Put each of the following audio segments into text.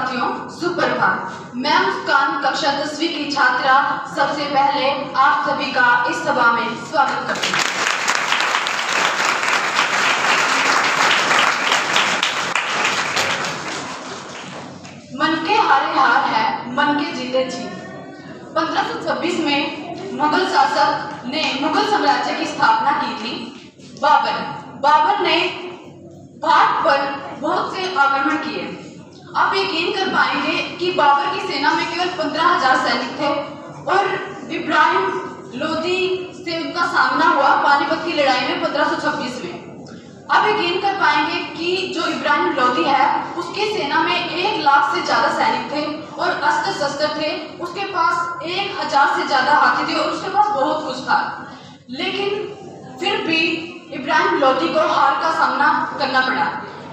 साथियों, सुप्रभात। मैं मुस्कान कक्षा 10वीं की छात्रा सबसे पहले आप सभी का इस सभा में स्वागत करती हूँ। मन के हारे हार है, मन के जीते जीत। 1526 में मुगल शासक ने मुगल साम्राज्य की स्थापना की थी। बाबर ने भारत पर बहुत से आक्रमण किए। आप यकीन कर पाएंगे कि बाबर की सेना में केवल 15,000 सैनिक थे और इब्राहिम लोदी से उनका सामना हुआ पानीपत की लड़ाई में 1526 में। आप यकीन कर पाएंगे कि जो इब्राहिम लोदी है उसकी सेना में 1 लाख से ज्यादा सैनिक थे और अस्त्र शस्त्र थे। उसके पास 1000 से ज्यादा हाथी थे और उसके पास बहुत कुछ था, लेकिन फिर भी इब्राहिम लोदी को हार का सामना करना पड़ा।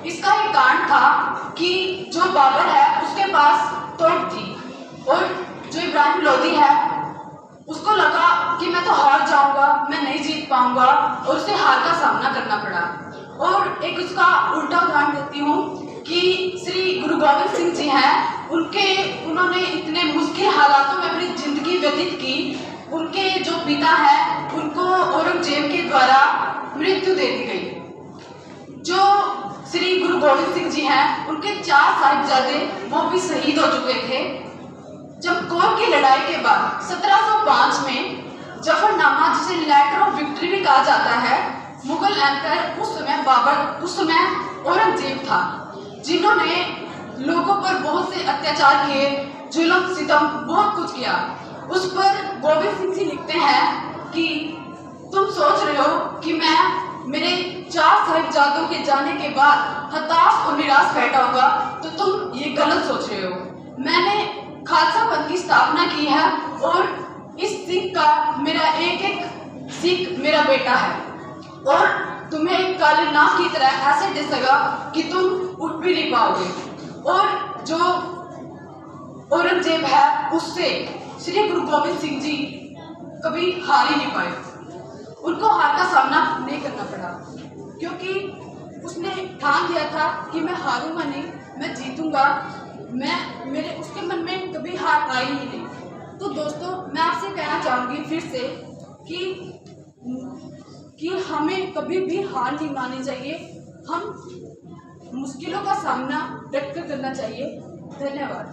इसका एक कारण था कि जो बाबर है उसके पास तोप थी और जो इब्राहिम लोदी है उसको लगा कि मैं तो हार जाऊंगा, मैं नहीं जीत पाऊंगा और उसे हार का सामना करना पड़ा। और एक उसका उल्टा उदाहरण देती हूँ कि श्री गुरु गोविंद सिंह जी हैं, उन्होंने इतने मुश्किल हालातों में अपनी जिंदगी व्यतीत की। उनके जो पिता है उनको औरंगजेब के द्वारा मृत्यु दे दी गई। जो श्री गुरु गोविंद सिंह जी हैं उनके 4 साहिबजादे वो भी शहीद हो चुके थे। चमकौर की लड़ाई के बाद 1705 में जफरनामा, जिसे लेटर ऑफ विक्ट्री भी कहा जाता है, मुगल एम्पायर उस समय औरंगजेब था, जिन्होंने लोगों पर बहुत से अत्याचार किए, जुल्म सितम बहुत कुछ किया। उस पर गोविंद सिंह जी लिखते हैं कि तुम सोच रहे हो कि मैं मेरे 4 साहिबजादों के जाने के बाद हताश और निराश बैठा होगा, तो तुम ये गलत सोच रहे हो। मैंने खालसा पंथ की स्थापना की है और इस सिख का मेरा एक सिख मेरा बेटा है और तुम्हें एक काले नाग की तरह ऐसे दिसेगा कि तुम उठ भी नहीं पाओगे। और जो औरंगजेब है उससे श्री गुरु गोविंद सिंह जी कभी हार ही नहीं पाए। उनको हार का सामना नहीं करना पड़ा क्योंकि उसने ठान लिया था कि मैं हारूंगा नहीं, मैं जीतूंगा। उसके मन में कभी हार आई ही नहीं। तो दोस्तों, मैं आपसे कहना चाहूंगी फिर से कि हमें कभी भी हार नहीं माननी चाहिए। हम मुश्किलों का सामना डटकर करना चाहिए। धन्यवाद।